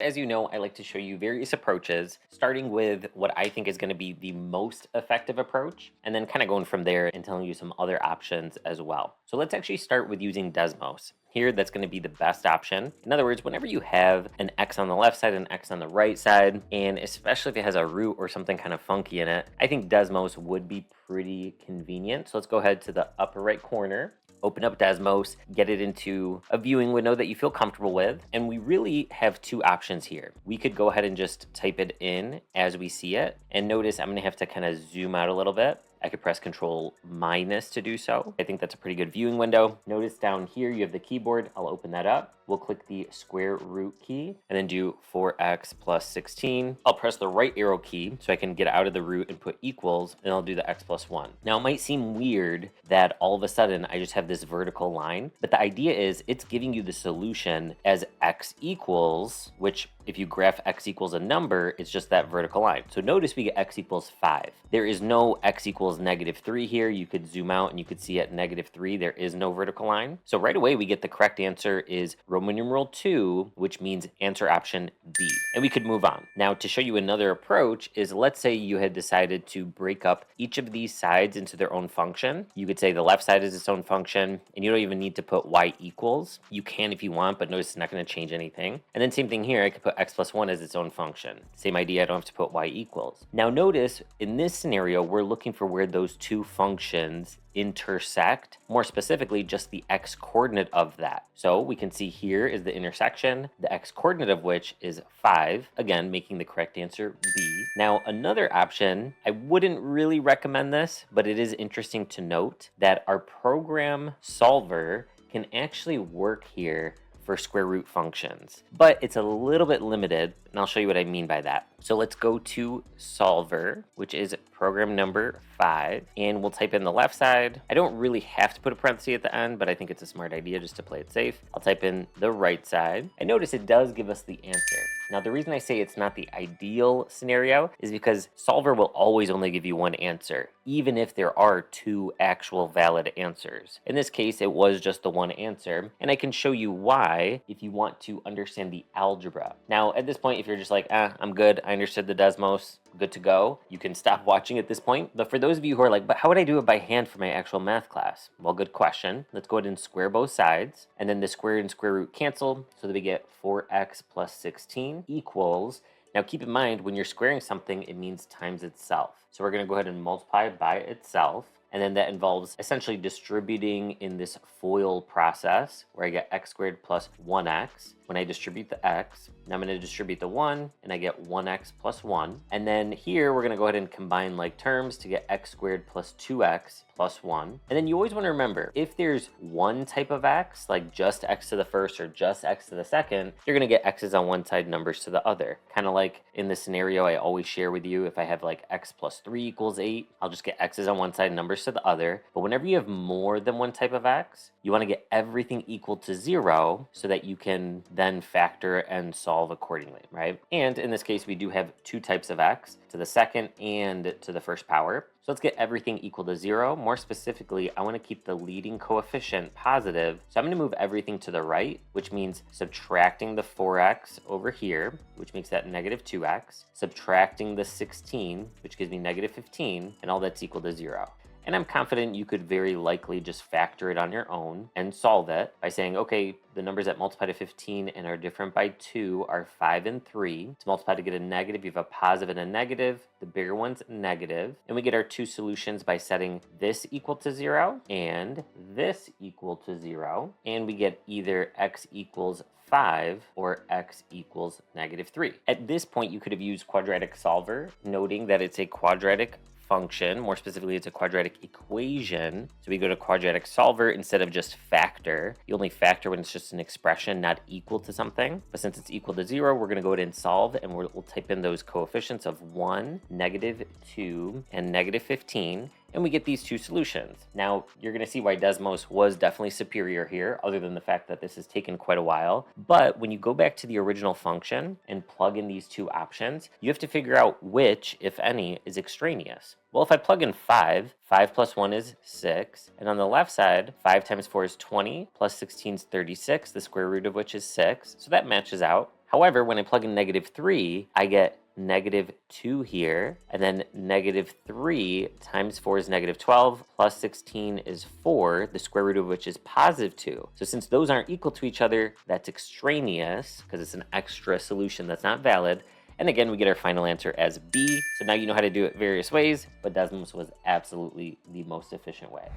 As you know, I like to show you various approaches, starting with what I think is going to be the most effective approach, and then kind of going from there and telling you some other options as well. So let's actually start with using Desmos. Here, that's going to be the best option. In other words, whenever you have an X on the left side and an X on the right side, and especially if it has a root or something kind of funky in it, I think Desmos would be pretty convenient. So let's go ahead to the upper right corner, open up Desmos, get it into a viewing window that you feel comfortable with. And we really have two options here. We could go ahead and just type it in as we see it. And notice I'm gonna have to kind of zoom out a little bit. I could press Control minus to do so. I think that's a pretty good viewing window. Notice down here you have the keyboard. I'll open that up. We'll click the square root key and then do 4x plus 16. I'll press the right arrow key so I can get out of the root and put equals, and I'll do the x plus 1. Now it might seem weird that all of a sudden I just have this vertical line, but the idea is it's giving you the solution as x equals, which if you graph x equals a number, it's just that vertical line. So notice we get x equals 5. There is no x equals -3 here. You could zoom out and you could see at -3, there is no vertical line. So right away we get the correct answer is Roman numeral 2, which means answer option B. And we could move on. Now to show you another approach is, let's say you had decided to break up each of these sides into their own function. You could say the left side is its own function, and you don't even need to put y equals. You can if you want, but notice it's not going to change anything. And then same thing here, I could put x plus 1 as its own function. Same idea, I don't have to put y equals. Now notice in this scenario, we're looking for where those two functions intersect, more specifically just the x coordinate of that. So we can see here is the intersection, the x coordinate of which is 5, again making the correct answer B. Now another option, I wouldn't really recommend this, but it is interesting to note that our program solver can actually work here for square root functions, but it's a little bit limited, and I'll show you what I mean by that. So let's go to solver, which is program number 5, and we'll type in the left side. I don't really have to put a parenthesis at the end, but I think it's a smart idea just to play it safe. I'll type in the right side, and notice it does give us the answer. Now the reason I say it's not the ideal scenario is because solver will always only give you one answer, even if there are two actual valid answers. In this case, it was just the one answer, and I can show you why if you want to understand the algebra. Now at this point, if you're just like, I'm good, I understood the Desmos, good to go, you can stop watching at this point. But for those of you who are like, but how would I do it by hand for my actual math class? Well, good question. Let's go ahead and square both sides, and then the square and square root cancel so that we get 4x plus 16 equals. Now keep in mind, when you're squaring something, it means times itself. So we're going to go ahead and multiply by itself. And then that involves essentially distributing in this FOIL process where I get x squared plus 1x. When I distribute the x, now I'm going to distribute the 1 and I get 1x plus 1. And then here we're going to go ahead and combine like terms to get x squared plus 2x plus 1. And then you always want to remember, if there's one type of x, like just x to the first or just x to the second, you're going to get x's on one side, numbers to the other. Kind of like in the scenario I always share with you, if I have like x plus 3 equals 8, I'll just get x's on one side, numbers to the other. But whenever you have more than one type of x, you want to get everything equal to 0 so that you can then factor and solve accordingly, right? And in this case, we do have two types of x, to the second and to the first power. So let's get everything equal to 0. More specifically, I want to keep the leading coefficient positive. So I'm going to move everything to the right, which means subtracting the 4x over here, which makes that -2x, subtracting the 16, which gives me -15, and all that's equal to 0. And I'm confident you could very likely just factor it on your own and solve it by saying, okay, the numbers that multiply to 15 and are different by 2 are 5 and 3. To multiply to get a negative, you have a positive and a negative. The bigger one's negative. And we get our two solutions by setting this equal to 0 and this equal to 0. And we get either x equals 5 or x equals -3. At this point, you could have used quadratic solver, noting that it's a quadratic function. More specifically, it's a quadratic equation. So we go to quadratic solver instead of just factor. You only factor when it's just an expression not equal to something. But since it's equal to 0, we're going to go ahead and solve, and we'll type in those coefficients of 1, -2, and -15. And we get these two solutions. Now, you're going to see why Desmos was definitely superior here, other than the fact that this has taken quite a while. But when you go back to the original function and plug in these two options, you have to figure out which, if any, is extraneous. Well, if I plug in 5 plus 1 is 6. And on the left side, 5 times 4 is 20, plus 16 is 36, the square root of which is 6. So that matches out. However, when I plug in -3, I get -2 here, and then -3 times 4 is -12, plus 16 is 4, the square root of which is +2. So since those aren't equal to each other, that's extraneous, because it's an extra solution that's not valid. And again, we get our final answer as B. So now you know how to do it various ways, but Desmos was absolutely the most efficient way.